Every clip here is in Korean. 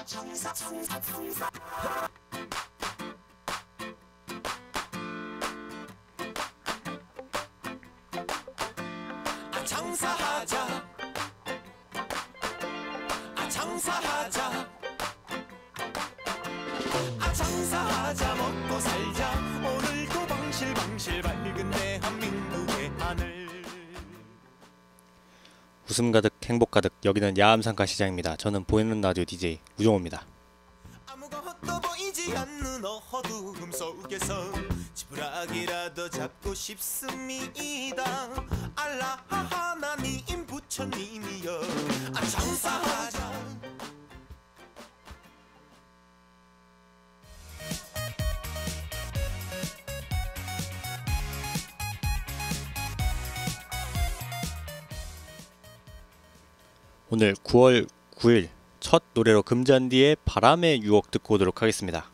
장사하자 장사하자 장사하자 먹고 살자 오늘도 방실방실 밝은 대한민국의 하늘. 웃음 가득 행복 가득 여기는 야암상가 시장입니다. 저는 보이는 라디오 DJ 우종호입니다. 아무것도 보이지 않는 어두움 속에서 지푸라기라도 잡고 싶습니다. 알라 하나님 부처님이여 장사하자. 오늘 9월 9일 첫 노래로 금잔디의 바람의 유혹 듣고 오도록 하겠습니다.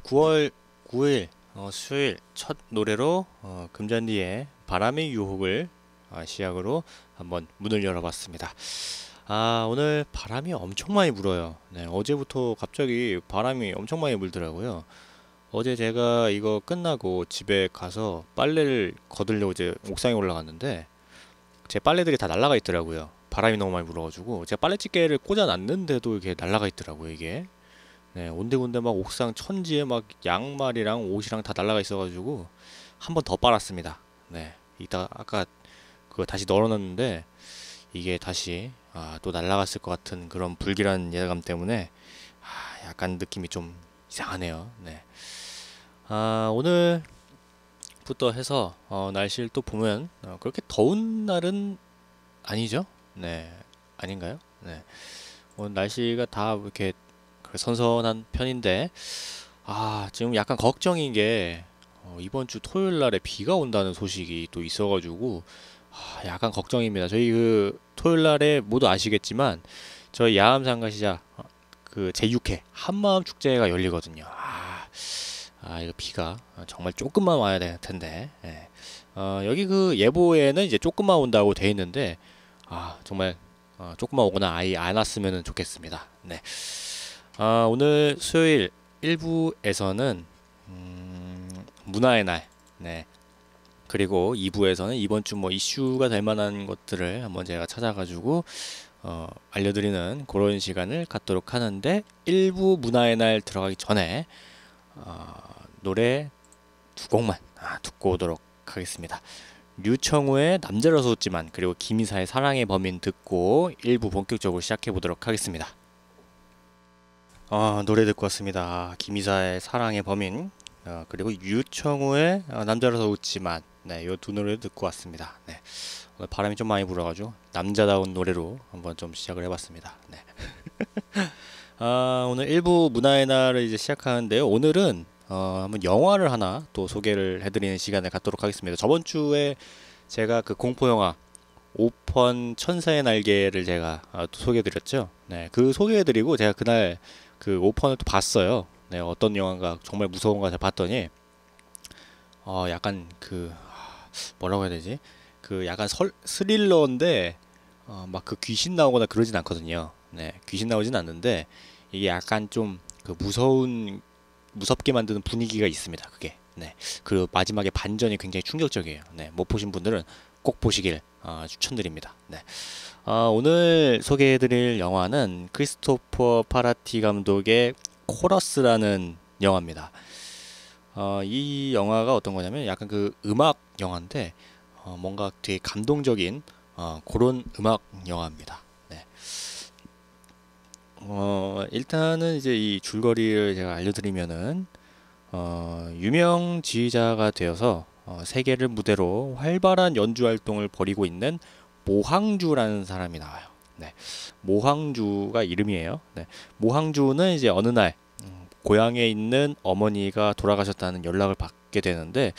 9월 9일 수요일 첫 노래로 금잔디의 바람의 유혹을 시작으로 한번 문을 열어봤습니다. 오늘 바람이 엄청 많이 불어요. 네, 어제부터 갑자기 바람이 엄청 많이 불더라고요. 어제 제가 이거 끝나고 집에 가서 빨래를 거들려고 이제 옥상에 올라갔는데 제 빨래들이 다 날아가 있더라고요. 바람이 너무 많이 불어가지고 제가 빨래집게를 꽂아놨는데도 이게 날아가 있더라고요. 이게 네, 온데곤데 막 옥상 천지에 막 양말이랑 옷이랑 다 날아가 있어가지고 한 번 더 빨았습니다. 네, 이따 아까 그거 다시 널어놨는데 이게 다시 또 날아갔을 것 같은 그런 불길한 예감 때문에 약간 느낌이 좀 이상하네요. 네, 오늘부터 해서 날씨를 또 보면 그렇게 더운 날은 아니죠? 네, 아닌가요? 네, 오늘 날씨가 다 이렇게 선선한 편인데 지금 약간 걱정인 게 이번 주 토요일 날에 비가 온다는 소식이 또 있어가지고 약간 걱정입니다. 저희 그 토요일 날에 모두 아시겠지만 저희 야암상가시장 그 제6회 한마음 축제가 열리거든요. 이거 비가 정말 조금만 와야 될 텐데. 네. 여기 그 예보에는 이제 조금만 온다고 돼 있는데 정말 조금만 오거나 아예 안 왔으면 좋겠습니다. 네. 오늘 수요일 1부에서는 문화의 날, 네, 그리고 2부에서는 이번 주 뭐 이슈가 될 만한 것들을 한번 제가 찾아가지고 알려드리는 그런 시간을 갖도록 하는데 1부 문화의 날 들어가기 전에 노래 두 곡만 듣고 오도록 하겠습니다. 류청우의 남자라서 웃지만 그리고 김이사의 사랑의 범인 듣고 1부 본격적으로 시작해 보도록 하겠습니다. 노래 듣고 왔습니다. 김이사의 사랑의 범인 그리고 유청우의 남자라서 웃지만, 네, 이 두 노래 듣고 왔습니다. 네, 오늘 바람이 좀 많이 불어가지고 남자다운 노래로 한번 좀 시작을 해봤습니다. 네. 오늘 1부 문화의 날을 이제 시작하는데요. 오늘은 한번 영화를 하나 또 소개를 해드리는 시간을 갖도록 하겠습니다. 저번 주에 제가 그 공포 영화 오펀 천사의 날개를 제가 또 소개해드렸죠. 네, 그 소개해드리고 제가 그날 그 오펀을 또 봤어요. 네, 어떤 영화가 정말 무서운가 봤더니 약간 그 뭐라고 해야 되지? 그 약간 스릴러인데 막 그 귀신 나오거나 그러진 않거든요. 네, 귀신 나오진 않는데 이게 약간 좀 그 무섭게 만드는 분위기가 있습니다. 그게. 네, 그 마지막에 반전이 굉장히 충격적이에요. 네, 못 보신 분들은 꼭 보시길 추천드립니다. 네. 오늘 소개해드릴 영화는 크리스토퍼 파라티 감독의 코러스라는 영화입니다. 이 영화가 어떤 거냐면 약간 그 음악 영화인데 뭔가 되게 감동적인 그런 음악 영화입니다. 네. 일단은 이제 이 줄거리를 제가 알려드리면은 유명 지휘자가 되어서 세계를 무대로 활발한 연주 활동을 벌이고 있는 모항주라는 사람이 나와요. 네, 모항주가 이름이에요. 네, 모항주는 이제 어느 날 고향에 있는 어머니가 돌아가셨다는 연락을 받게 되는데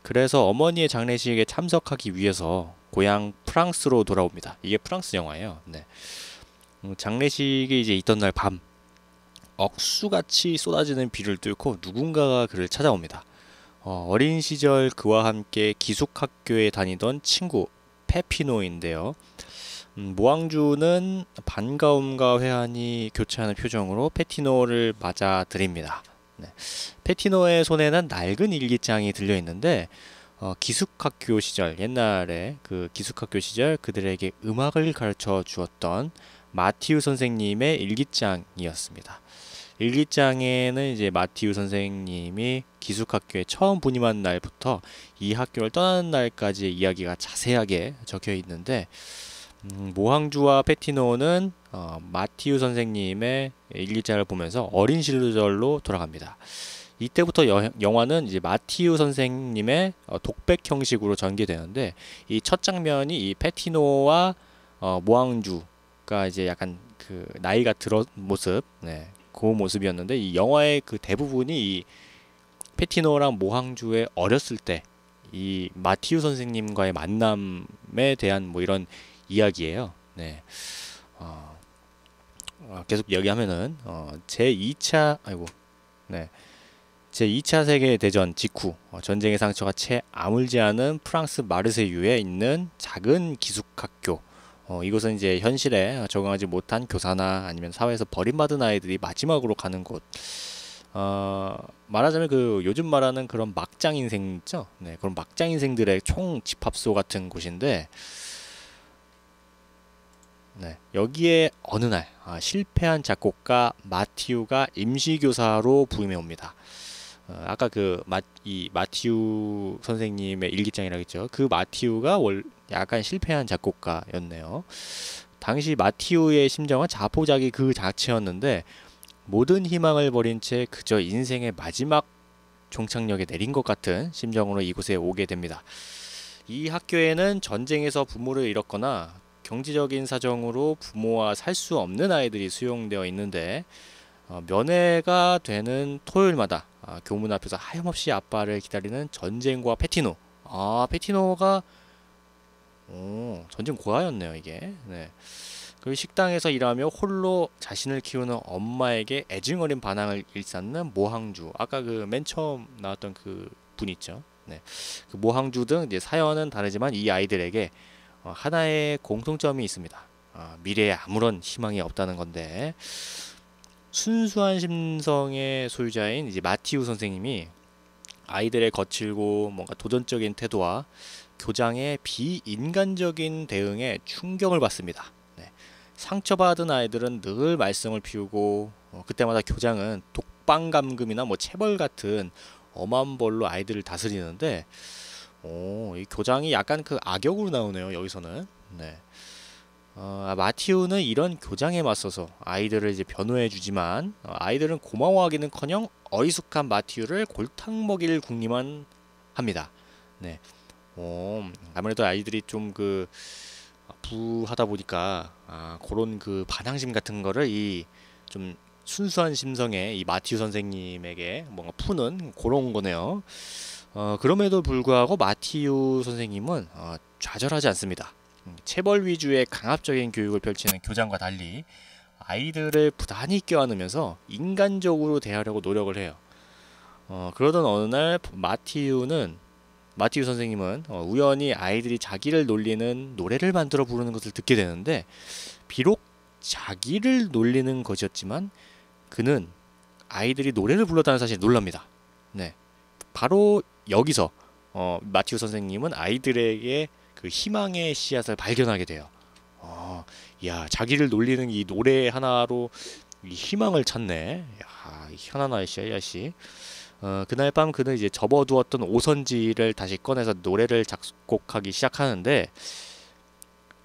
그래서 어머니의 장례식에 참석하기 위해서 고향 프랑스로 돌아옵니다. 이게 프랑스 영화예요. 네, 장례식이 이제 있던 날 밤 억수같이 쏟아지는 비를 뚫고 누군가가 그를 찾아옵니다. 어린 시절 그와 함께 기숙학교에 다니던 친구 페피노인데요. 모항주는 반가움과 회한이 교차하는 표정으로 페티노를 맞아들입니다. 네. 페티노의 손에는 낡은 일기장이 들려 있는데 기숙학교 시절, 옛날에 그 기숙학교 시절 그들에게 음악을 가르쳐 주었던 마티우 선생님의 일기장이었습니다. 일기장에는 이제 마티우 선생님이 기숙학교에 처음 분임한 날부터 이 학교를 떠나는 날까지의 이야기가 자세하게 적혀 있는데, 모항주와 페티노는 마티우 선생님의 일기장을 보면서 어린 시절로 돌아갑니다. 이때부터 영화는 이제 마티우 선생님의 독백 형식으로 전개되는데, 이 첫 장면이 이 페티노와 모항주가 이제 약간 그 나이가 들어 모습, 네, 그 모습이었는데, 이 영화의 그 대부분이 이 페티노랑 모항주의 어렸을 때 이 마티우 선생님과의 만남에 대한 뭐 이런 이야기예요. 네. 계속 이야기하면은 제2차 아이고 네. 제2차 세계대전 직후 전쟁의 상처가 채 아물지 않은 프랑스 마르세유에 있는 작은 기숙학교, 이곳은 이제 현실에 적응하지 못한 교사나 아니면 사회에서 버림받은 아이들이 마지막으로 가는 곳. 말하자면 그 요즘 말하는 그런 막장 인생 있죠? 네, 그런 막장 인생들의 총 집합소 같은 곳인데, 네, 여기에 어느 날 실패한 작곡가 마티우가 임시교사로 부임해 옵니다. 아까 이 마티우 선생님의 일기장이라고 했죠. 그 마티우가 약간 실패한 작곡가였네요. 당시 마티우의 심정은 자포자기 그 자체였는데, 모든 희망을 버린 채 그저 인생의 마지막 종착역에 내린 것 같은 심정으로 이곳에 오게 됩니다. 이 학교에는 전쟁에서 부모를 잃었거나 경제적인 사정으로 부모와 살 수 없는 아이들이 수용되어 있는데, 면회가 되는 토요일마다 교문 앞에서 하염없이 아빠를 기다리는 전쟁과 페티노. 페티노가 전쟁 고아였네요, 이게. 네. 그리고 식당에서 일하며 홀로 자신을 키우는 엄마에게 애증어린 반항을 일삼는 모항주. 아까 그 맨 처음 나왔던 그 분 있죠. 네. 그 모항주 등 이제 사연은 다르지만 이 아이들에게 하나의 공통점이 있습니다. 미래에 아무런 희망이 없다는 건데, 순수한 심성의 소유자인 이제 마티우 선생님이 아이들의 거칠고 뭔가 도전적인 태도와 교장의 비인간적인 대응에 충격을 받습니다. 네. 상처받은 아이들은 늘 말썽을 피우고, 그때마다 교장은 독방감금이나 뭐 체벌 같은 엄한 벌로 아이들을 다스리는데, 이 교장이 약간 그 악역으로 나오네요, 여기서는. 네. 마티우는 이런 교장에 맞서서 아이들을 이제 변호해주지만, 아이들은 고마워하기는커녕 어리숙한 마티우를 골탕 먹일 궁리만 합니다. 네. 아무래도 아이들이 좀 그 부하다 보니까 그런 그 반항심 같은 거를 이 좀 순수한 심성의 이 마티우 선생님에게 뭔가 푸는 그런 거네요. 그럼에도 불구하고 마티우 선생님은 좌절하지 않습니다. 체벌 위주의 강압적인 교육을 펼치는 교장과 달리 아이들을 부단히 껴안으면서 인간적으로 대하려고 노력을 해요. 그러던 어느 날 마티우 선생님은 우연히 아이들이 자기를 놀리는 노래를 만들어 부르는 것을 듣게 되는데, 비록 자기를 놀리는 것이었지만 그는 아이들이 노래를 불렀다는 사실에 놀랍니다. 네, 바로 여기서 마티우 선생님은 아이들에게 그 희망의 씨앗을 발견하게 돼요. 야, 자기를 놀리는 이 노래 하나로 이 희망을 찾네. 야, 희한한 아이씨야, 이 아이씨. 그날 밤 그는 이제 접어두었던 오선지를 다시 꺼내서 노래를 작곡하기 시작하는데,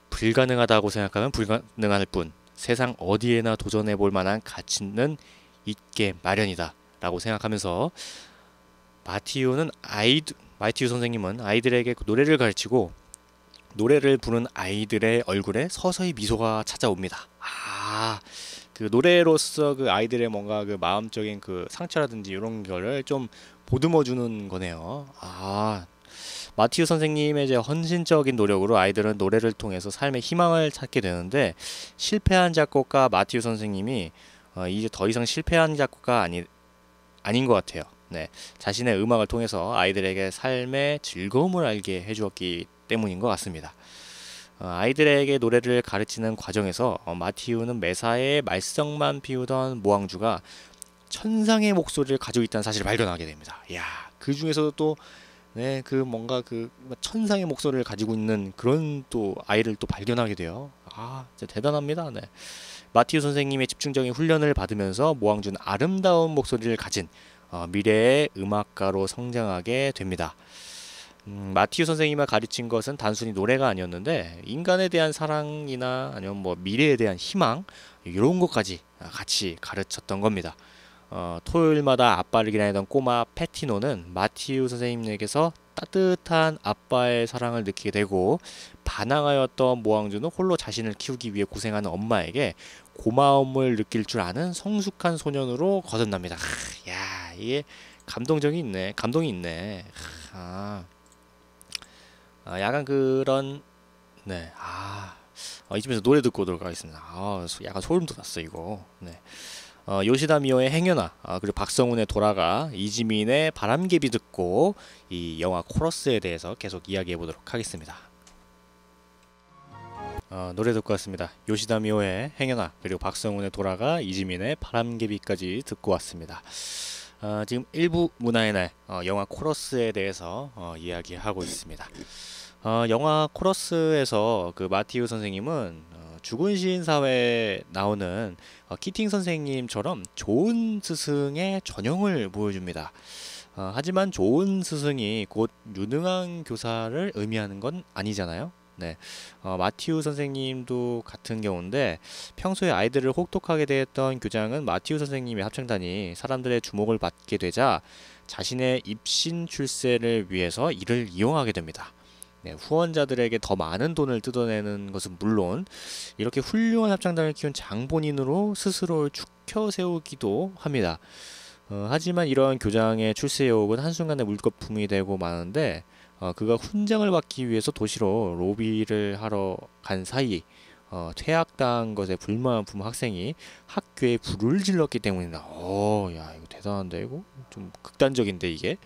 불가능하다고 생각하면 불가능할 뿐, 세상 어디에나 도전해 볼 만한 가치는 있게 마련이다 라고 생각하면서, 마티우 선생님은 아이들에게 노래를 가르치고, 노래를 부르는 아이들의 얼굴에 서서히 미소가 찾아옵니다. 그 노래로서 그 아이들의 뭔가 그 마음적인 그 상처라든지 이런 거를 좀 보듬어 주는 거네요. 마티우 선생님의 이제 헌신적인 노력으로 아이들은 노래를 통해서 삶의 희망을 찾게 되는데, 실패한 작곡가 마티우 선생님이 이제 더 이상 실패한 작곡가 아닌 것 같아요. 네, 자신의 음악을 통해서 아이들에게 삶의 즐거움을 알게 해주었기 때문인 것 같습니다. 아이들에게 노래를 가르치는 과정에서 마티우는 매사에 말썽만 피우던 모항주가 천상의 목소리를 가지고 있다는 사실을 발견하게 됩니다. 이야, 그 중에서도 또 네, 그 뭔가 그 천상의 목소리를 가지고 있는 그런 또 아이를 또 발견하게 돼요. 아, 진짜 대단합니다. 네. 마티우 선생님의 집중적인 훈련을 받으면서 모항주는 아름다운 목소리를 가진 미래의 음악가로 성장하게 됩니다. 마티우 선생님을 가르친 것은 단순히 노래가 아니었는데 인간에 대한 사랑이나 아니면 뭐 미래에 대한 희망 이런 것까지 같이 가르쳤던 겁니다. 토요일마다 아빠를 기다리던 꼬마 페티노는 마티우 선생님에게서 따뜻한 아빠의 사랑을 느끼게 되고 반항하였던 모항주는 홀로 자신을 키우기 위해 고생하는 엄마에게 고마움을 느낄 줄 아는 성숙한 소년으로 거듭납니다. 야, 이게 감동적이 있네. 감동이 있네. 약간 그런 네. 이쯤에서 노래 듣고 오도록 하겠습니다. 약간 소름 돋았어 이거. 네. 요시다 미오의 행여나 그리고 박성훈의 돌아가 이지민의 바람개비 듣고 이 영화 코러스에 대해서 계속 이야기해 보도록 하겠습니다. 노래 듣고 왔습니다. 요시다 미오의 행여나 그리고 박성훈의 돌아가 이지민의 바람개비까지 듣고 왔습니다. 지금 일부 문화의 날 영화 코러스에 대해서 이야기하고 있습니다. 영화 코러스에서 그 마티우 선생님은 죽은 시인 사회에 나오는 키팅 선생님처럼 좋은 스승의 전형을 보여줍니다. 하지만 좋은 스승이 곧 유능한 교사를 의미하는 건 아니잖아요. 네, 마티우 선생님도 같은 경우인데 평소에 아이들을 혹독하게 대했던 교장은 마티우 선생님의 합창단이 사람들의 주목을 받게 되자 자신의 입신 출세를 위해서 이를 이용하게 됩니다. 네, 후원자들에게 더 많은 돈을 뜯어내는 것은 물론 이렇게 훌륭한 합창단을 키운 장본인으로 스스로를 축혀 세우기도 합니다. 하지만 이러한 교장의 출세 유혹은 한순간에 물거품이 되고 마는데 그가 훈장을 받기 위해서 도시로 로비를 하러 간 사이 퇴학당한 것에 불만을 품은 학생이 학교에 불을 질렀기 때문이다. 야, 이거 대단한데 이거 좀 극단적인데 이게.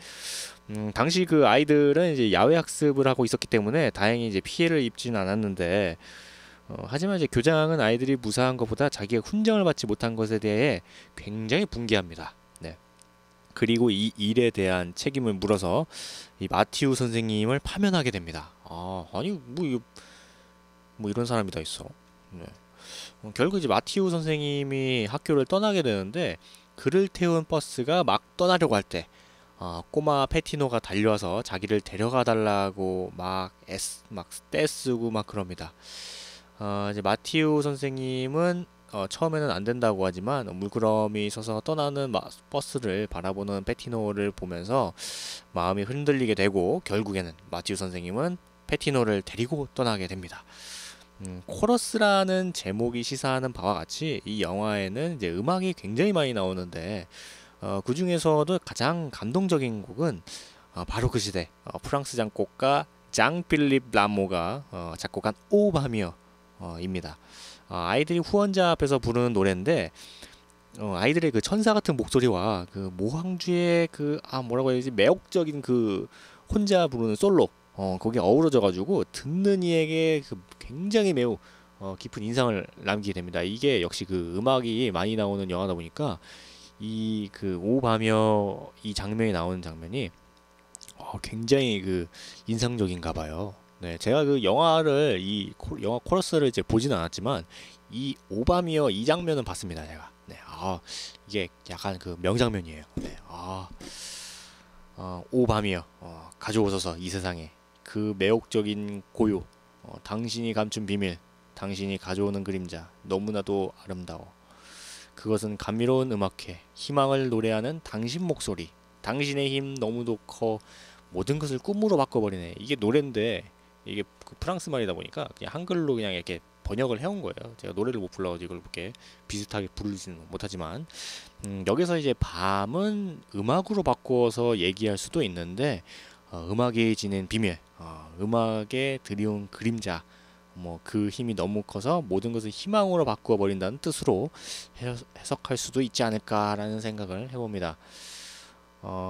당시 그 아이들은 이제 야외 학습을 하고 있었기 때문에 다행히 이제 피해를 입지는 않았는데 하지만 이제 교장은 아이들이 무사한 것보다 자기가 훈장을 받지 못한 것에 대해 굉장히 분개합니다. 네. 그리고 이 일에 대한 책임을 물어서 이 마티우 선생님을 파면하게 됩니다. 아니 뭐 이런 사람이 다 있어. 네. 결국 이제 마티우 선생님이 학교를 떠나게 되는데 그를 태운 버스가 막 떠나려고 할 때 꼬마 페티노가 달려와서 자기를 데려가 달라고 막 떼쓰고 막 그럽니다. 이제 마티우 선생님은 처음에는 안 된다고 하지만 물끄러미 서서 떠나는 버스를 바라보는 페티노를 보면서 마음이 흔들리게 되고 결국에는 마티우 선생님은 페티노를 데리고 떠나게 됩니다. 코러스라는 제목이 시사하는 바와 같이 이 영화에는 이제 음악이 굉장히 많이 나오는데 그 중에서도 가장 감동적인 곡은 바로 그 시대 프랑스 작곡가 장 필립 라모가 작곡한 오 밤이여입니다. 아이들이 후원자 앞에서 부르는 노래인데 아이들의 그 천사 같은 목소리와 그 모항주의 그 뭐라고 해야 되지 매혹적인 그 혼자 부르는 솔로 거기에 어우러져 가지고 듣는 이에게 그 굉장히 매우 깊은 인상을 남기게 됩니다. 이게 역시 그 음악이 많이 나오는 영화다 보니까 이 그 오밤여 이 장면이 나오는 장면이 굉장히 그 인상적인가 봐요. 네, 제가 그 영화를 영화 코러스를 이제 보지는 않았지만 이 오밤이여 이 장면은 봤습니다, 제가. 네, 이게 약간 그 명장면이에요. 네, 오밤이여 가져오소서 이 세상에 그 매혹적인 고요, 당신이 감춘 비밀, 당신이 가져오는 그림자 너무나도 아름다워. 그것은 감미로운 음악회, 희망을 노래하는 당신 목소리, 당신의 힘 너무도 커 모든 것을 꿈으로 바꿔버리네. 이게 노래인데 이게 그 프랑스 말이다 보니까 그냥 한글로 그냥 이렇게 번역을 해온 거예요. 제가 노래를 못 불러가지고 이걸 그렇게 비슷하게 부르지는 못하지만 여기서 이제 밤은 음악으로 바꾸어서 얘기할 수도 있는데 음악이 지닌 비밀, 음악에 드리운 그림자 뭐 그 힘이 너무 커서 모든 것을 희망으로 바꾸어 버린다는 뜻으로 해석할 수도 있지 않을까라는 생각을 해봅니다.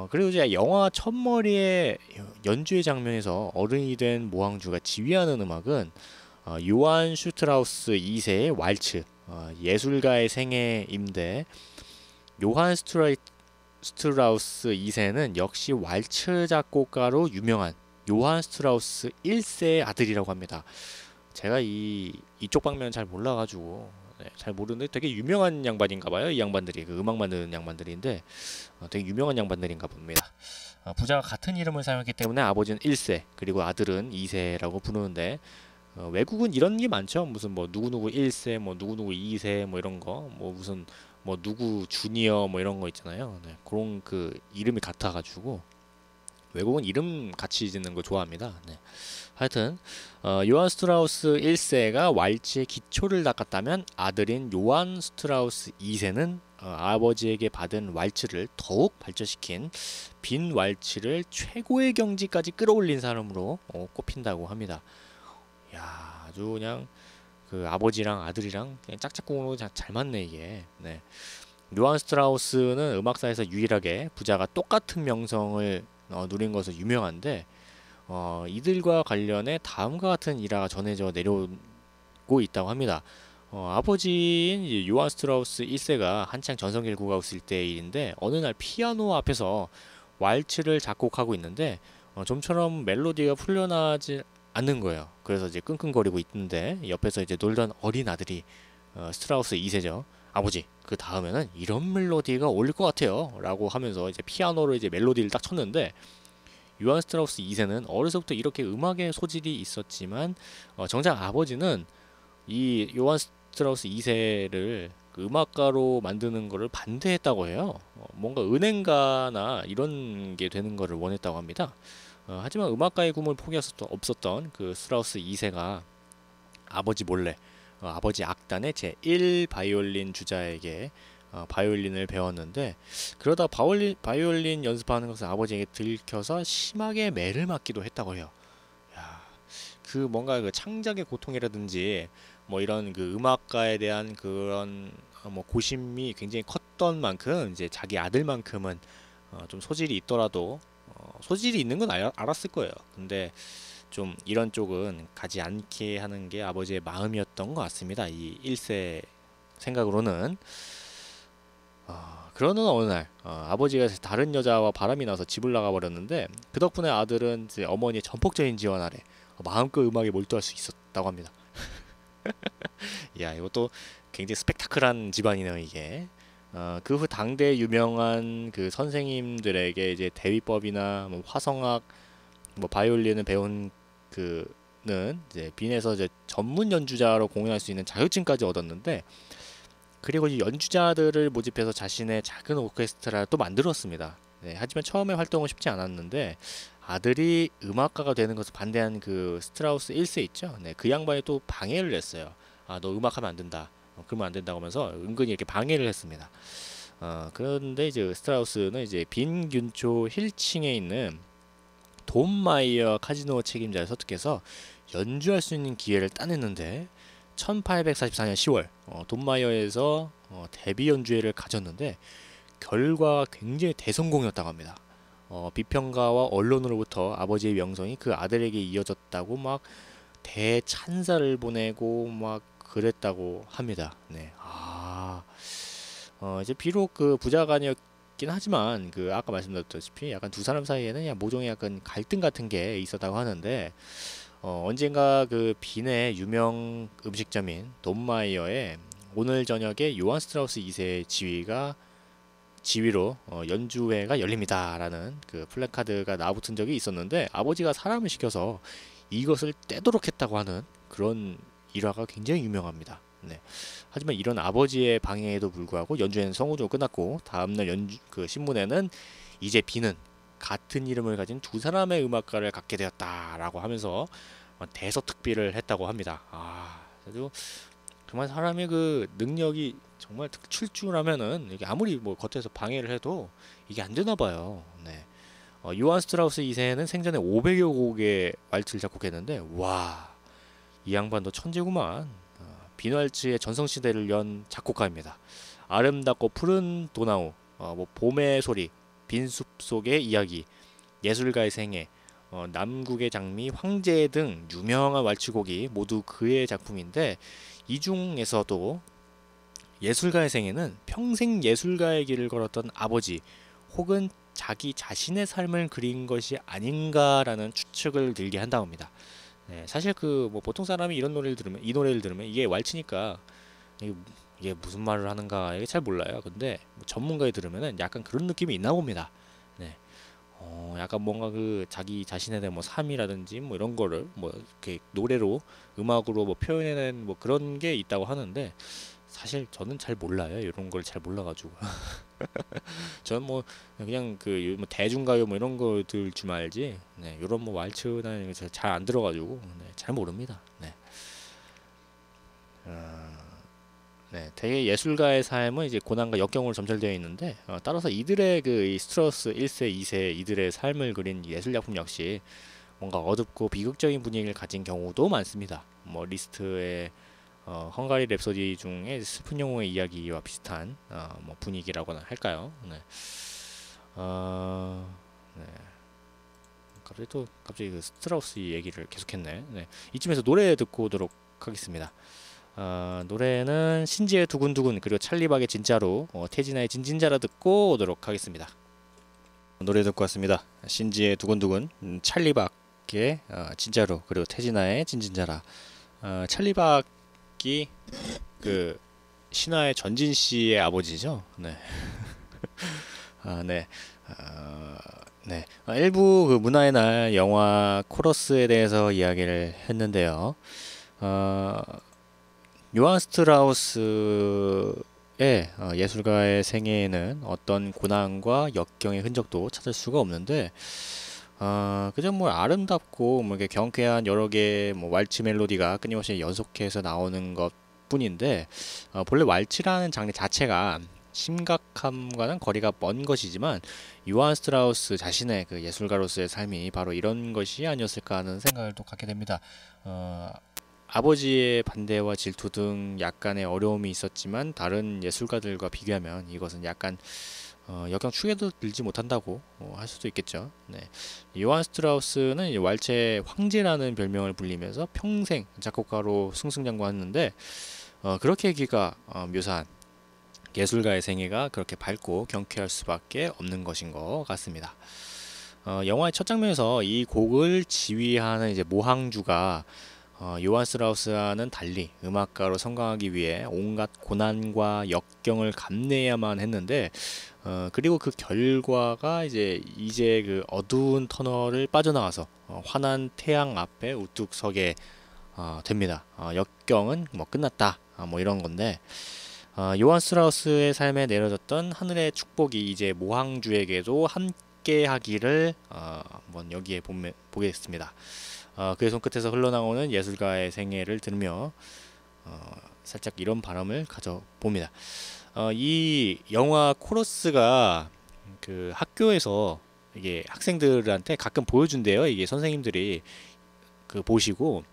그리고 이제 영화 첫머리의 연주의 장면에서 어른이 된 모항주가 지휘하는 음악은 요한 슈트라우스 2세의 왈츠, 예술가의 생애인데 요한 스트라우스 2세는 역시 왈츠 작곡가로 유명한 요한 스트라우스 1세의 아들이라고 합니다. 제가 이쪽 방면은 잘 몰라가지고 잘 모르는데 되게 유명한 양반인가봐요. 이 양반들이 그 음악 만드는 양반들인데 되게 유명한 양반들인가 봅니다. 부자가 같은 이름을 사용했기 때문에 아버지는 1세 그리고 아들은 2세라고 부르는데 외국은 이런 게 많죠. 무슨 뭐 누구누구 1세 뭐 누구누구 2세 뭐 이런 거 뭐 무슨 뭐 누구 주니어 뭐 이런 거 있잖아요. 네, 그런 그 이름이 같아가지고 외국은 이름 같이 짓는 거 좋아합니다. 네. 하여튼 요한 스트라우스 1세가 왈츠의 기초를 닦았다면 아들인 요한 스트라우스 2세는 아버지에게 받은 왈츠를 더욱 발전시킨 빈 왈츠를 최고의 경지까지 끌어올린 사람으로 꼽힌다고 합니다. 야, 아주 그냥 그 아버지랑 아들이랑 그냥 짝짝꿍으로 잘 맞네 이게. 네. 요한 스트라우스는 음악사에서 유일하게 부자가 똑같은 명성을 누린 것으로 유명한데 이들과 관련해 다음과 같은 일화가 전해져 내려오고 있다고 합니다. 아버지인 요한 스트라우스 1세가 한창 전성기를 구가고 있을 때의 일인데 어느 날 피아노 앞에서 왈츠를 작곡하고 있는데 좀처럼 멜로디가 풀려나지 않는 거예요. 그래서 이제 끙끙거리고 있는데 옆에서 이제 놀던 어린 아들이 스트라우스 2세죠. 아버지, 그 다음에는 이런 멜로디가 어울릴 것 같아요. 라고 하면서 이제 피아노로 이제 멜로디를 딱 쳤는데 요한 스트라우스 2세는 어려서부터 이렇게 음악에 소질이 있었지만 정작 아버지는 이 요한 스트라우스 2세를 그 음악가로 만드는 것을 반대했다고 해요. 뭔가 은행가나 이런 게 되는 것을 원했다고 합니다. 하지만 음악가의 꿈을 포기할 수 없었던 그 스트라우스 2세가 아버지 몰래 아버지 악단의 제1 바이올린 주자에게 바이올린을 배웠는데 그러다 바이올린 연습하는 것을 아버지에게 들켜서 심하게 매를 맞기도 했다고 해요. 야, 그 뭔가 그 창작의 고통이라든지 뭐 이런 그 음악가에 대한 그런 뭐 고심이 굉장히 컸던 만큼 이제 자기 아들만큼은 좀 소질이 있더라도 소질이 있는 건 알았을 거예요. 근데 좀 이런 쪽은 가지 않게 하는 게 아버지의 마음이었던 것 같습니다. 이 1세 생각으로는. 그러는 어느 날 아버지가 다른 여자와 바람이 나서 집을 나가 버렸는데 그 덕분에 아들은 이제 어머니의 전폭적인 지원 아래 마음껏 음악에 몰두할 수 있었다고 합니다. 야, 이것도 굉장히 스펙타클한 집안이네요 이게. 그 후 당대 유명한 그 선생님들에게 이제 대위법이나 뭐 화성악, 뭐 바이올린을 배운 그는 이제 빈에서 이제 전문 연주자로 공연할 수 있는 자격증까지 얻었는데 그리고 이 연주자들을 모집해서 자신의 작은 오케스트라를 또 만들었습니다. 네, 하지만 처음에 활동은 쉽지 않았는데 아들이 음악가가 되는 것을 반대한 그 스트라우스 1세 있죠. 네, 그 양반이 또 방해를 했어요. 너 음악하면 안 된다. 그러면 안 된다고 하면서 은근히 이렇게 방해를 했습니다. 그런데 이제 스트라우스는 이제 빈 근처 힐층에 있는 돈 마이어 카지노 책임자를 설득해서 연주할 수 있는 기회를 따냈는데 1844년 10월 돈 마이어에서 데뷔 연주회를 가졌는데 결과가 굉장히 대성공이었다고 합니다. 비평가와 언론으로부터 아버지의 명성이 그 아들에게 이어졌다고 막 대찬사를 보내고 막 그랬다고 합니다. 네. 이제 비록 그 부자가 아니었긴 하지만 그 아까 말씀드렸다시피 약간 두 사람 사이에는 그냥 모종의 약간 갈등 같은 게 있었다고 하는데 언젠가 그 빈의 유명 음식점인 돈마이어에 오늘 저녁에 요한 스트라우스 2세의 지위로 연주회가 열립니다라는 그 플래카드가 나붙은 적이 있었는데 아버지가 사람을 시켜서 이것을 떼도록 했다고 하는 그런 일화가 굉장히 유명합니다. 네. 하지만 이런 아버지의 방해에도 불구하고 연주회는 성공적으로 끝났고 다음날 그 신문에는 이제 빈은 같은 이름을 가진 두 사람의 음악가를 갖게 되었다라고 하면서 대서특필을 했다고 합니다. 아주 정말 사람의 그 능력이 정말 출중하면은 이게 아무리 뭐 겉에서 방해를 해도 이게 안 되나 봐요. 네. 요한 스트라우스 2세는 생전에 500여 곡의 왈츠를 작곡했는데 와, 이 양반도 천재구만. 빈왈츠의 전성시대를 연 작곡가입니다. 아름답고 푸른 도나우, 뭐 봄의 소리, 빈 숲 속의 이야기, 예술가의 생애, 남국의 장미, 황제 등 유명한 왈츠곡이 모두 그의 작품인데 이 중에서도 예술가의 생애는 평생 예술가의 길을 걸었던 아버지 혹은 자기 자신의 삶을 그린 것이 아닌가라는 추측을 들게 한다고 합니다. 네, 사실 그 뭐 보통 사람이 이런 노래를 들으면 이 노래를 들으면 이게 왈츠니까 이게, 이게 무슨 말을 하는가 이게 잘 몰라요. 근데 뭐 전문가에 들으면은 약간 그런 느낌이 있나 봅니다. 네. 약간 뭔가 그 자기 자신에 대한 뭐 삶이라든지 뭐 이런 거를 뭐 이렇게 노래로 음악으로 뭐 표현해낸 뭐 그런 게 있다고 하는데 사실 저는 잘 몰라요. 이런 걸 잘 몰라가지고 저는 뭐 그냥 그 뭐 대중가요 뭐 이런 거 들 줄 알지. 네, 이런 뭐 왈츠나 이런 거 잘 안 들어가지고 네, 잘 모릅니다. 네. 네, 대개 예술가의 삶은 이제 고난과 역경으로 점철되어 있는데 따라서 이들의 그 스트라우스 1세, 2세 이들의 삶을 그린 예술 작품 역시 뭔가 어둡고 비극적인 분위기를 가진 경우도 많습니다. 뭐 리스트의 헝가리 랩소디 중에 슬픈 영웅의 이야기와 비슷한 뭐 분위기라고나 할까요? 네. 네. 갑자기 그 스트라우스 얘기를 계속했네. 네. 이쯤에서 노래 듣고 오도록 하겠습니다. 노래는 신지의 두근두근 그리고 찰리박의 진짜로 태진아의 진진자라 듣고 오도록 하겠습니다. 노래 듣고 왔습니다. 신지의 두근두근 찰리박의 진짜로 그리고 태진아의 진진자라. 찰리박이 그 신화의 전진 씨의 아버지죠. 네. 네. 네. 일부 그 문화의 날 영화 코러스에 대해서 이야기를 했는데요. 요한 스트라우스의 예술가의 생애에는 어떤 고난과 역경의 흔적도 찾을 수가 없는데 그저 뭐 아름답고 뭐 이렇게 경쾌한 여러 개의 뭐 왈츠 멜로디가 끊임없이 연속해서 나오는 것 뿐인데 본래 왈츠라는 장르 자체가 심각함과는 거리가 먼 것이지만 요한 스트라우스 자신의 그 예술가로서의 삶이 바로 이런 것이 아니었을까 하는 생각을 또 갖게 됩니다. 아버지의 반대와 질투 등 약간의 어려움이 있었지만 다른 예술가들과 비교하면 이것은 약간 역경 축에도 들지 못한다고 할 수도 있겠죠. 네. 요한 스트라우스는 왈츠의 황제라는 별명을 불리면서 평생 작곡가로 승승장구했는데 그렇게 기가 묘사한 예술가의 생애가 그렇게 밝고 경쾌할 수밖에 없는 것인 것 같습니다. 영화의 첫 장면에서 이 곡을 지휘하는 이제 모항주가 요한 스트라우스와는 달리 음악가로 성공하기 위해 온갖 고난과 역경을 감내해야만 했는데 그리고 그 결과가 이제 그 어두운 터널을 빠져나와서 환한 태양 앞에 우뚝 서게 됩니다. 역경은 뭐 끝났다 뭐 이런 건데 요한 스트라우스의 삶에 내려졌던 하늘의 축복이 이제 모항주에게도 함께 하기를 한번 여기에 보겠습니다. 그의 손끝에서 흘러나오는 예술가의 생애를 들으며 살짝 이런 바람을 가져봅니다. 이 영화 코러스가 그 학교에서 이게 학생들한테 가끔 보여준대요. 이게 선생님들이 그 보시고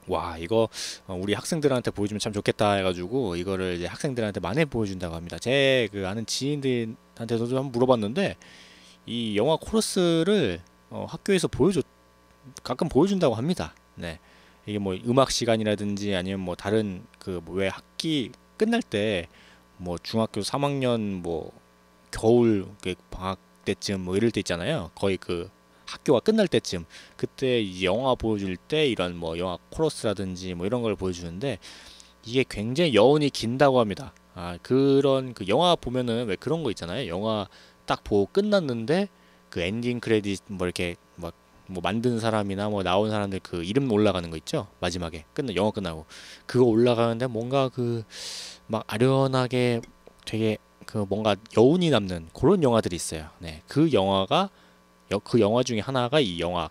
와 이거 우리 학생들한테 보여주면 참 좋겠다 해가지고 이거를 이제 학생들한테 많이 보여준다고 합니다. 제 그 아는 지인들한테도 한번 물어봤는데 이 영화 코러스를 학교에서 가끔 보여준다고 합니다. 네. 이게 뭐 음악 시간이라든지 아니면 뭐 다른 그 왜 학기 끝날 때 뭐 중학교 3학년 뭐 겨울 방학 때쯤 뭐 이럴 때 있잖아요. 거의 그 학교가 끝날 때쯤 그때 이제 영화 보여줄 때 이런 뭐 영화 코러스라든지 뭐 이런 걸 보여주는데 이게 굉장히 여운이 긴다고 합니다. 그런 그 영화 보면은 왜 그런 거 있잖아요. 영화 딱 보고 끝났는데 그 엔딩 크레딧 뭐 이렇게 막 뭐 만든 사람이나 뭐 나온 사람들 그 이름 올라가는 거 있죠. 마지막에 영화 끝나고 그거 올라가는데 뭔가 그 막 아련하게 되게 그 뭔가 여운이 남는 그런 영화들이 있어요. 네, 그 영화가 그 영화 중에 하나가 이 영화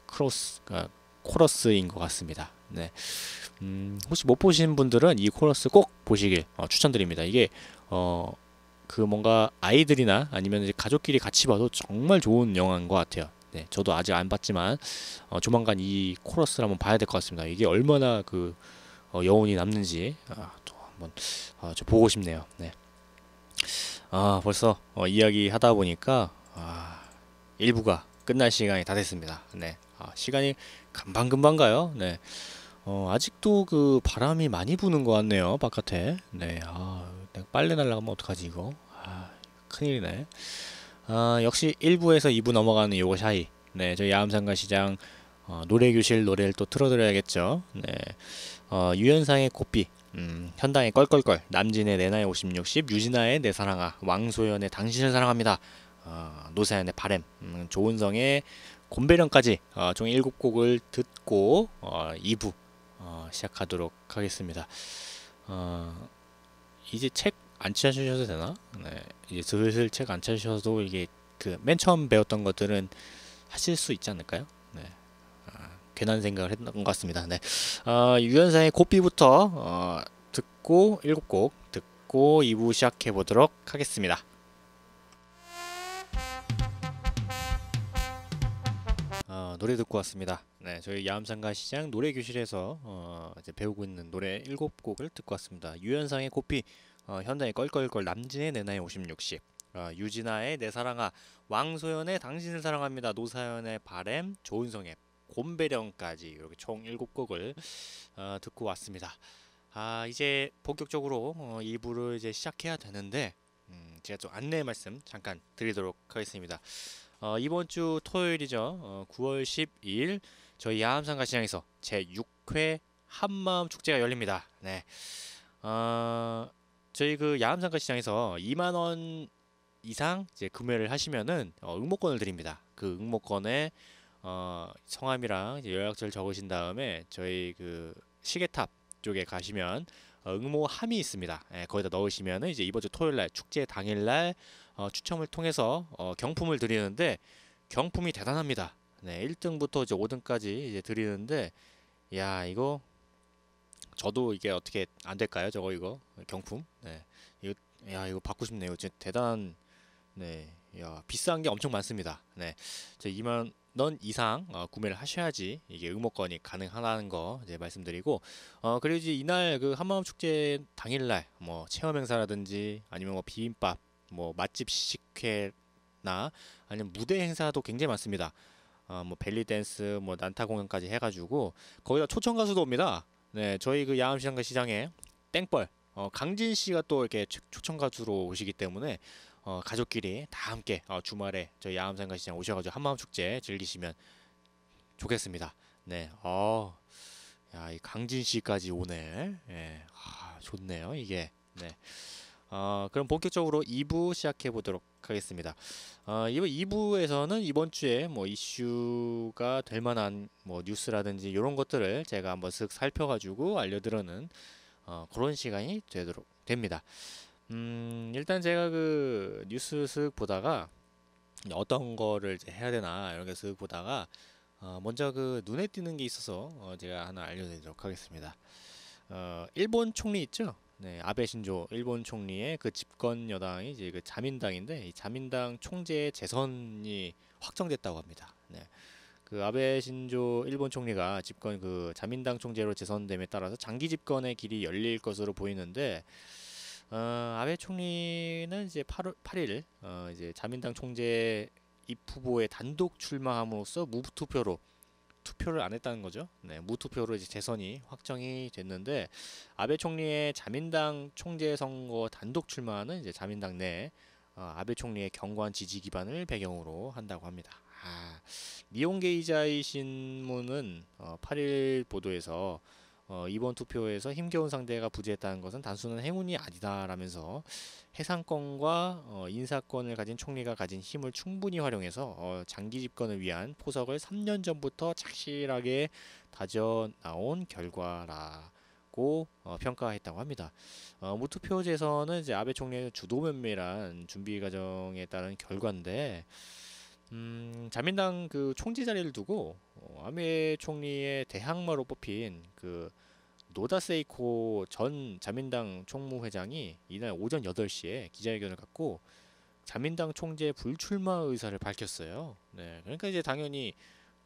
코러스인 것 같습니다. 네, 혹시 못 보신 분들은 이 코러스 꼭 보시길 추천드립니다. 이게 그 뭔가 아이들이나 아니면 이제 가족끼리 같이 봐도 정말 좋은 영화인 것 같아요. 네, 저도 아직 안 봤지만 조만간 이 코러스를 한번 봐야 될 것 같습니다. 이게 얼마나 그 여운이 남는지 또 한번 저 보고 싶네요. 네. 벌써 이야기 하다 보니까 1부가 끝날 시간이 다 됐습니다. 네. 시간이 금방금방 가요. 네. 아직도 그 바람이 많이 부는 것 같네요, 바깥에. 네. 내가 빨래 날라가면 어떡하지, 이거? 큰일이네. 역시 1부에서 2부 넘어가는 요거 샤이. 네, 저희 야암상가시장 노래교실 노래를 또 틀어드려야겠죠. 네. 유연상의 꽃비, 현당의 껄껄껄, 남진의 내 나이 50, 60, 유진아의 내 사랑아, 왕소연의 당신을 사랑합니다, 노사연의 바램, 조은성의 곰배령까지 총 7곡을 듣고 2부 시작하도록 하겠습니다. 이제 책 안 찾으셔도 되나? 네, 이제 슬슬 책 안 찾으셔도 이게 그 맨 처음 배웠던 것들은 하실 수 있지 않을까요? 네. 괜한 생각을 했던 것 같습니다. 네. 유연상의 고삐부터 듣고 7곡 듣고 2부 시작해 보도록 하겠습니다. 노래 듣고 왔습니다. 네, 저희 야암상가시장 노래교실에서 이제 배우고 있는 노래 7곡을 듣고 왔습니다. 유연상의 고삐, 현장의 껄껄껄, 남진의 내 나이 50, 60, 유진아의 내 사랑아, 왕소연의 당신을 사랑합니다, 노사연의 바램, 조은성의 곰배령까지 이렇게 총 7곡을 듣고 왔습니다. 이제 본격적으로 2부를 이제 시작해야 되는데 제가 좀 안내 말씀 잠깐 드리도록 하겠습니다. 이번 주 토요일이죠. 9월 12일 저희 야암상가시장에서 제6회 한마음 축제가 열립니다. 네. 저희 그 야암상가시장에서 2만 원 이상 이제 구매를 하시면은 응모권을 드립니다. 그 응모권에 성함이랑 이제 연락처를 적으신 다음에 저희 그 시계탑 쪽에 가시면 응모함이 있습니다. 거기다 넣으시면 이제 이번 주 토요일날 축제 당일날 추첨을 통해서 경품을 드리는데 경품이 대단합니다. 네, 1등부터 이제 5등까지 이제 드리는데, 야, 이거 저도 이게 어떻게 안 될까요? 저거 이거 경품. 네, 이거 받고 싶네요. 진짜 대단. 네, 야, 비싼 게 엄청 많습니다. 네, 2만 원 이상 구매를 하셔야지 이게 응모권이 가능하다는 거 이제 말씀드리고, 그리고 이제 이날 그 한마음 축제 당일날 뭐 체험 행사라든지 아니면 뭐 비빔밥, 뭐 맛집 식회나 아니면 무대 행사도 굉장히 많습니다. 뭐 벨리 댄스, 뭐 난타 공연까지 해가지고 거기다 초청 가수도 옵니다. 네, 저희 그 야암시장과 시장에 땡벌 강진 씨가 또 이렇게 초청 가수로 오시기 때문에 가족끼리 다 함께 주말에 저희 야암상가 시장 오셔가지고 한마음 축제 즐기시면 좋겠습니다. 네, 야, 이 강진 씨까지 오네. 예, 좋네요, 이게. 네. 그럼 본격적으로 2부 시작해 보도록 하겠습니다. 이번 2부에서는 이번 주에 뭐 이슈가 될 만한 뭐 뉴스라든지 이런 것들을 제가 한번 쓱 살펴가지고 알려드리는 그런 시간이 되도록 됩니다. 일단 제가 그 뉴스 쓱 보다가 어떤 거를 이제 해야 되나 이렇게 쓱 보다가 먼저 그 눈에 띄는 게 있어서 제가 하나 알려드리도록 하겠습니다. 일본 총리 있죠? 네, 아베 신조 일본 총리의 그 집권 여당이 이제 그 자민당인데, 이 자민당 총재 재선이 확정됐다고 합니다. 네. 그 아베 신조 일본 총리가 집권 그 자민당 총재로 재선됨에 따라서 장기 집권의 길이 열릴 것으로 보이는데, 아베 총리는 이제 8일 이제 자민당 총재 입 후보에 단독 출마함으로써 무투표로 투표를 안 했다는 거죠. 네, 무투표로 이제 재선이 확정이 됐는데, 아베 총리의 자민당 총재 선거 단독 출마는 이제 자민당 내 아베 총리의 견고한 지지 기반을 배경으로 한다고 합니다. 니혼게이자이 신문은 8일 보도에서 이번 투표에서 힘겨운 상대가 부재했다는 것은 단순한 행운이 아니다라면서 해상권과 인사권을 가진 총리가 가진 힘을 충분히 활용해서 장기 집권을 위한 포석을 3년 전부터 착실하게 다져 나온 결과라고 평가했다고 합니다. 무투표 재선은 이제 아베 총리의 주도 면밀한 준비 과정에 따른 결과인데, 자민당 그 총재 자리를 두고 아베 총리의 대항마로 뽑힌 그 노다 세이코 전 자민당 총무회장이 이날 오전 8시에 기자회견을 갖고 자민당 총재 불출마 의사를 밝혔어요. 네, 그러니까 이제 당연히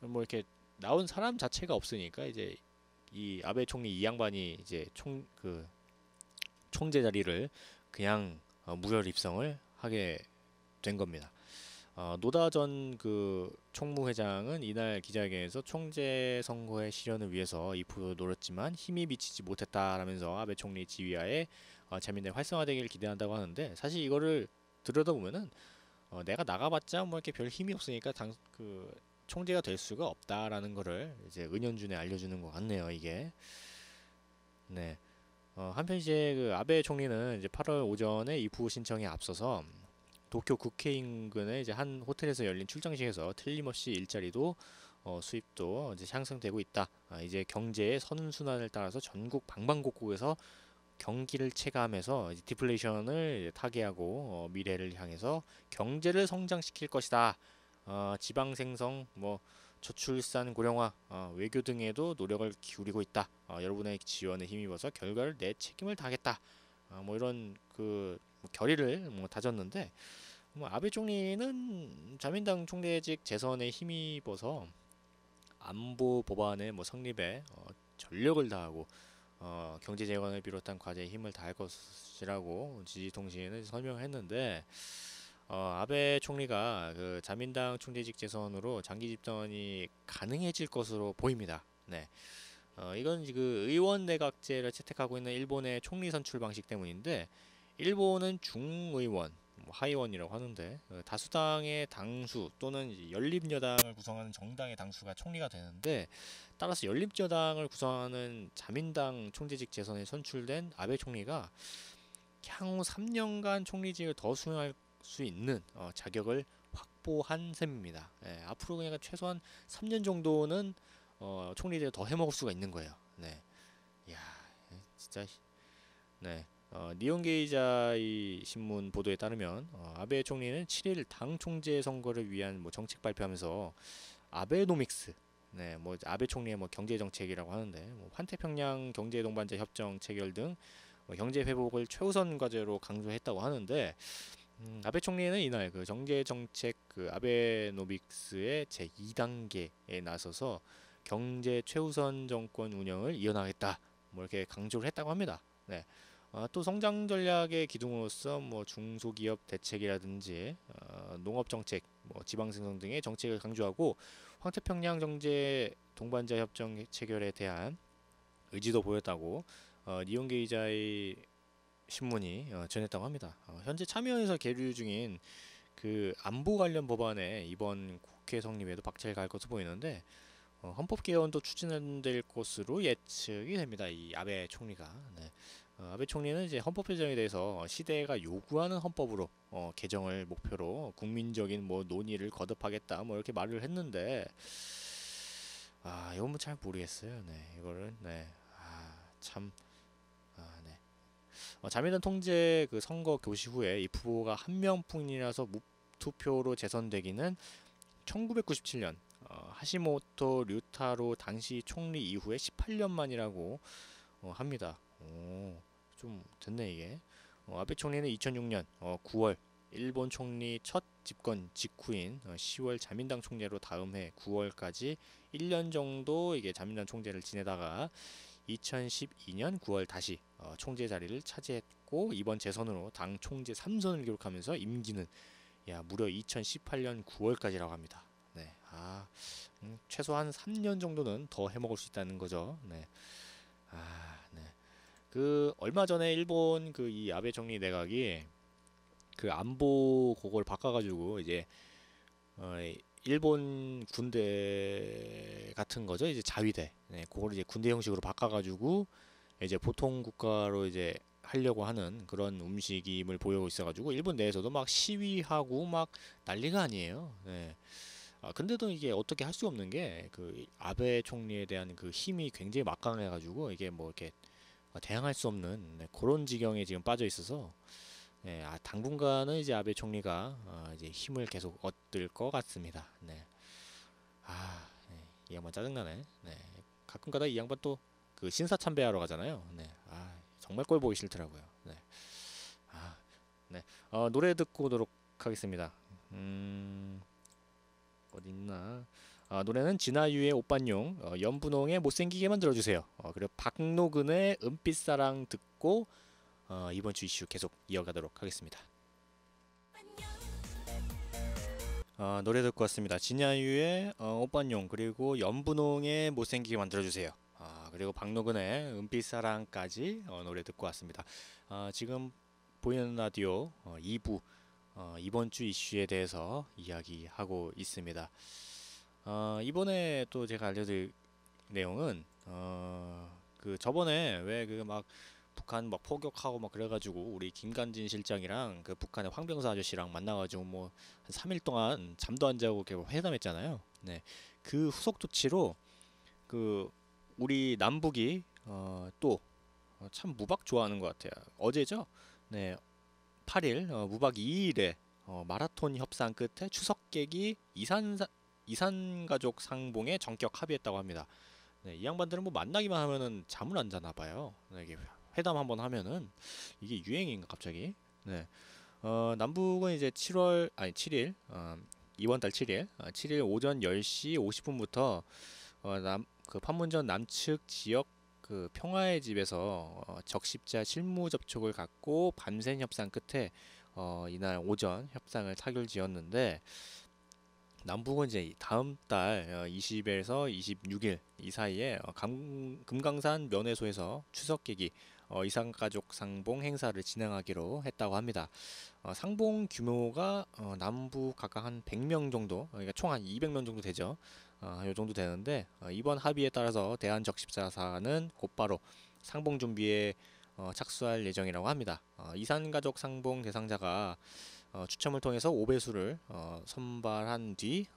뭐 이렇게 나온 사람 자체가 없으니까 이제 이 아베 총리 이 양반이 이제 총재 자리를 그냥 무혈 입성을 하게 된 겁니다. 노다 전 그 총무회장은 이날 기자회견에서 총재 선거의 실현을 위해서 이프를 노렸지만 힘이 미치지 못했다라면서 아베 총리 지휘하에 자민당이 활성화되기를 기대한다고 하는데, 사실 이거를 들여다보면은 내가 나가봤자 뭐 이렇게 별 힘이 없으니까 그 총재가 될 수가 없다라는 거를 이제 은연중에 알려주는 것 같네요, 이게. 네. 한편 이제 그 아베 총리는 이제 8월 오전에 이프 신청에 앞서서 도쿄 국회 인근의 이제 한 호텔에서 열린 출장식에서 틀림없이 일자리도 수입도 이제 향상되고 있다. 이제 경제의 선순환을 따라서 전국 방방곡곡에서 경기를 체감해서 이제 디플레이션을 타개하고 미래를 향해서 경제를 성장시킬 것이다. 지방 생성, 뭐 저출산 고령화, 외교 등에도 노력을 기울이고 있다. 여러분의 지원에 힘입어서 결과를 내 책임을 다하겠다. 뭐 이런 뭐 결의를 뭐 다졌는데, 뭐 아베 총리는 자민당 총재직 재선에 힘입어서 안보 법안의 뭐 성립에 전력을 다하고 경제 재건을 비롯한 과제에 힘을 다할 것이라고 지지통신은 설명했는데, 아베 총리가 그 자민당 총재직 재선으로 장기 집권이 가능해질 것으로 보입니다. 네. 이건 그 의원 내각제를 채택하고 있는 일본의 총리 선출 방식 때문인데, 일본은 중의원, 뭐 하의원이라고 하는데 다수당의 당수 또는 이제 연립여당을 구성하는 정당의 당수가 총리가 되는데, 따라서 연립여당을 구성하는 자민당 총재직 재선에 선출된 아베 총리가 향후 3년간 총리직을 더 수행할 수 있는 자격을 확보한 셈입니다. 예, 앞으로 그냥 최소한 3년 정도는 총리직을 더 해먹을 수가 있는 거예요. 네, 이야, 진짜. 네. 니혼게이자이 신문 보도에 따르면 아베 총리는 7일 당 총재 선거를 위한 뭐 정책 발표하면서 아베노믹스, 네, 뭐 아베 총리의 뭐 경제 정책이라고 하는데, 뭐 환태평양 경제 동반자 협정 체결 등 경제 회복을 최우선 과제로 강조했다고 하는데, 아베 총리는 이날 그 경제 정책 그 아베노믹스의 제 2단계에 나서서 경제 최우선 정권 운영을 이어나가겠다, 뭐 이렇게 강조를 했다고 합니다. 네. 또 성장 전략의 기둥으로서 뭐 중소기업 대책이라든지 농업 정책, 뭐 지방 생성 등의 정책을 강조하고 황태평양 경제 동반자 협정 체결에 대한 의지도 보였다고 니혼게이자의 신문이 전했다고 합니다. 현재 참여해서 계류 중인 그 안보 관련 법안에 이번 국회 성립에도 박차를 가할 것으로 보이는데, 헌법 개헌도 추진될 것으로 예측이 됩니다. 이 아베 총리가. 네. 아베 총리는 이제 헌법 개정에 대해서 시대가 요구하는 헌법으로 개정을 목표로 국민적인 뭐 논의를 거듭하겠다, 뭐 이렇게 말을 했는데, 이건 뭐 잘 모르겠어요. 네, 이거는 네, 참, 네. 자민당 통제 그 선거 교시 후에 이 후보가 한 명뿐이라서 무투표로 재선되기는 1997년 하시모토 류타로 당시 총리 이후에 18년 만이라고 합니다. 좀 됐네 이게. 아베 총리는 2006년 9월 일본 총리 첫 집권 직후인 10월 자민당 총재로 다음 해 9월까지 1년 정도 이게 자민당 총재를 지내다가 2012년 9월 다시 총재 자리를 차지했고, 이번 재선으로 당 총재 3선을 기록하면서 임기는 무려 2018년 9월까지라고 합니다. 네, 최소한 3년 정도는 더 해먹을 수 있다는 거죠. 네, 네. 그 얼마 전에 일본 그 이 아베 총리 내각이 그 안보 그걸 바꿔가지고 이제 일본 군대 같은 거죠. 이제 자위대. 네, 그걸 이제 군대 형식으로 바꿔가지고 이제 보통 국가로 이제 하려고 하는 그런 움직임을 보이고 있어가지고 일본 내에서도 막 시위하고 막 난리가 아니에요. 네. 근데도 이게 어떻게 할 수 없는 게 그 아베 총리에 대한 그 힘이 굉장히 막강해가지고 이게 뭐 이렇게 대항할 수 없는 그런 지경에 지금 빠져 있어서, 네, 당분간은 이제 아베 총리가 이제 힘을 계속 얻을 것 같습니다. 네. 네, 이 양반 짜증나네. 네. 가끔가다 이 양반 또 그 신사 참배하러 가잖아요. 네. 정말 꼴 보기 싫더라고요. 네. 네. 노래 듣고 오도록 하겠습니다. 어디 있나? 노래는 진아유의 오빤용, 연분홍의 못생기게 만들어주세요. 그리고 박노근의 은빛사랑 듣고 이번 주 이슈 계속 이어가도록 하겠습니다. 노래 듣고 왔습니다. 진야유의 오빤용, 그리고 연분홍의 못생기게 만들어주세요. 그리고 박노근의 은빛사랑까지 노래 듣고 왔습니다. 지금 보이는 라디오 2부 이번 주 이슈에 대해서 이야기하고 있습니다. 이번에 또 제가 알려드릴 내용은 그 저번에 왜 그 막 북한 막 포격하고 막 그래가지고 우리 김관진 실장이랑 그 북한의 황병서 아저씨랑 만나가지고 뭐 한 3일 동안 잠도 안 자고 이렇게 회담했잖아요. 네, 그 후속 조치로 그 우리 남북이 또 참 무박 좋아하는 것 같아요. 어제죠? 네, 8일 무박 2일에 마라톤 협상 끝에 추석 계기 이산 가족 상봉에 전격 합의했다고 합니다. 네, 이 양반들은 뭐 만나기만 하면은 잠을 안 자나 봐요. 네, 이게 회담 한번 하면은 이게 유행인가 갑자기. 네, 남북은 이제 7일 이번 달 7일 7일 오전 10시 50분부터 그 판문점 남측 지역 그 평화의 집에서 적십자 실무 접촉을 갖고 밤샘 협상 끝에 이날 오전 협상을 타결지었는데, 남북은 이제 다음 달 20일에서 26일 이 사이에 금강산 면회소에서 추석 계기 이산가족 상봉 행사를 진행하기로 했다고 합니다. 상봉 규모가 남북 각각 한 100명 정도, 그러니까 총 한 200명 정도 되죠. 이 정도 되는데, 이번 합의에 따라서 대한적십자사는 곧바로 상봉 준비에 착수할 예정이라고 합니다. 이산가족 상봉 대상자가 추첨을 통해서 5배수를 선발한 뒤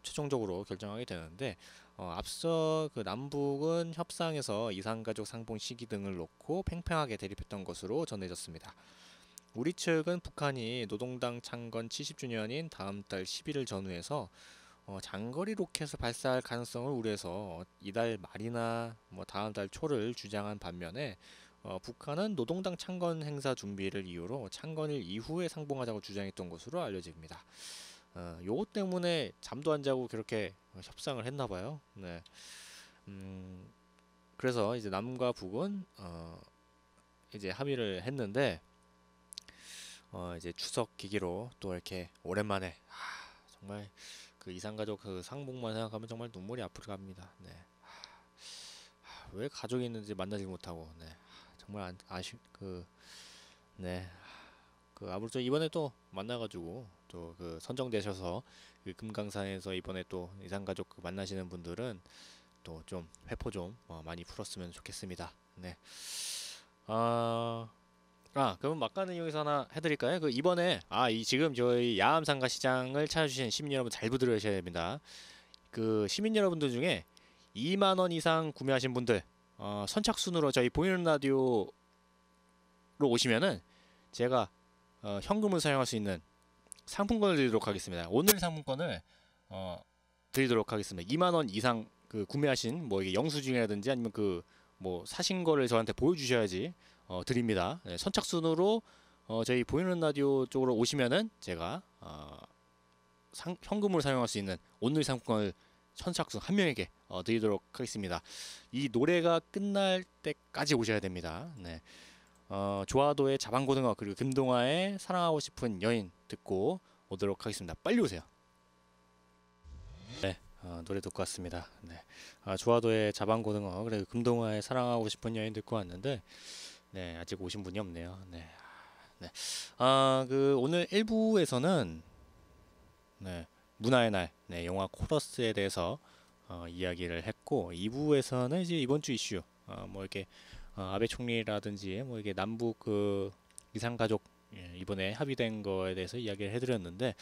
최종적으로 결정하게 되는데, 앞서 그 남북은 협상에서 이산가족 상봉 시기 등을 놓고 팽팽하게 대립했던 것으로 전해졌습니다. 우리 측은 북한이 노동당 창건 70주년인 다음 달 11일 전후에서 장거리 로켓을 발사할 가능성을 우려해서 이달 말이나 뭐 다음 달 초를 주장한 반면에, 북한은 노동당 창건 행사 준비를 이유로 창건일 이후에 상봉하자고 주장했던 것으로 알려집니다. 요것 때문에 잠도 안 자고 그렇게 협상을 했나 봐요. 네. 그래서 이제 남과 북은 이제 합의를 했는데, 이제 추석 계기로 또 이렇게 오랜만에 정말 그 이산가족 그 상봉만 생각하면 정말 눈물이 앞으로 갑니다. 네. 왜 가족이 있는지 만나지 못하고, 네. 정말 네. 그 아무쪼 이번에 또 만나가지고 또 그 선정되셔서 그 금강산에서 이번에 또 이산가족 그 만나시는 분들은 또 좀 회포 좀 많이 풀었으면 좋겠습니다. 네. 그럼 막간을 이용해서 하나 해드릴까요? 그 이번에 지금 저희 야암상가 시장을 찾아주신 시민 여러분 잘 들으셔야 됩니다. 그 시민 여러분들 중에 2만 원 이상 구매하신 분들 선착순으로 저희 보이는 라디오로 오시면은 제가 현금을 사용할 수 있는 상품권을 드리도록 하겠습니다. 오늘 상품권을 드리도록 하겠습니다. 2만 원 이상 그 구매하신 뭐 이게 영수증이라든지 아니면 그 뭐 사신 거를 저한테 보여주셔야지 드립니다. 네, 선착순으로 저희 보이는 라디오 쪽으로 오시면은 제가 현금으로 사용할 수 있는 오늘 상품권을 선착순 한 명에게 드리도록 하겠습니다. 이 노래가 끝날 때까지 오셔야 됩니다. 네. 조화도의 자방고등어 그리고 금동아의 사랑하고 싶은 여인 듣고 오도록 하겠습니다. 빨리 오세요. 네, 노래 듣고 왔습니다. 네, 조화도의 자방고등어 그리고 금동아의 사랑하고 싶은 여인 듣고 왔는데, 네, 아직 오신 분이 없네요. 네, 네. 그 오늘 1부에서는 네, 문화의 날, 네, 영화 코러스에 대해서 이야기를 했고, 2부에서는 이제 이번 주 이슈, 뭐 이렇게 아베 총리라든지 뭐 이게 남북 그 이산가족 이번에 합의된 거에 대해서 이야기를 해드렸는데,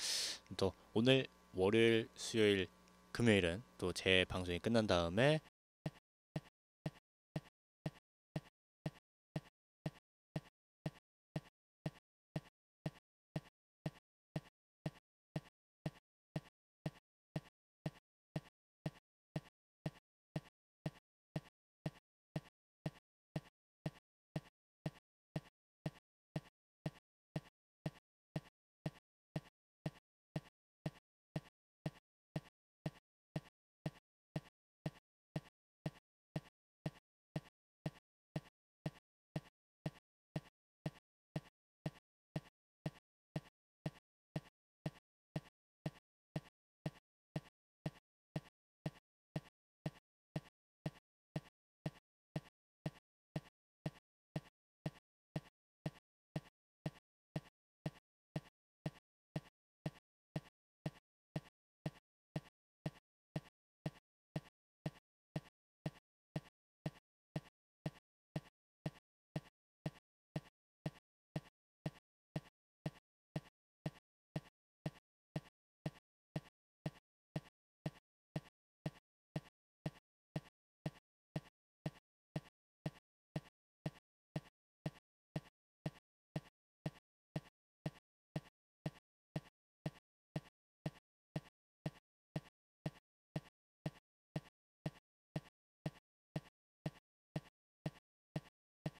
또 오늘 월요일, 수요일, 금요일은 또 제 방송이 끝난 다음에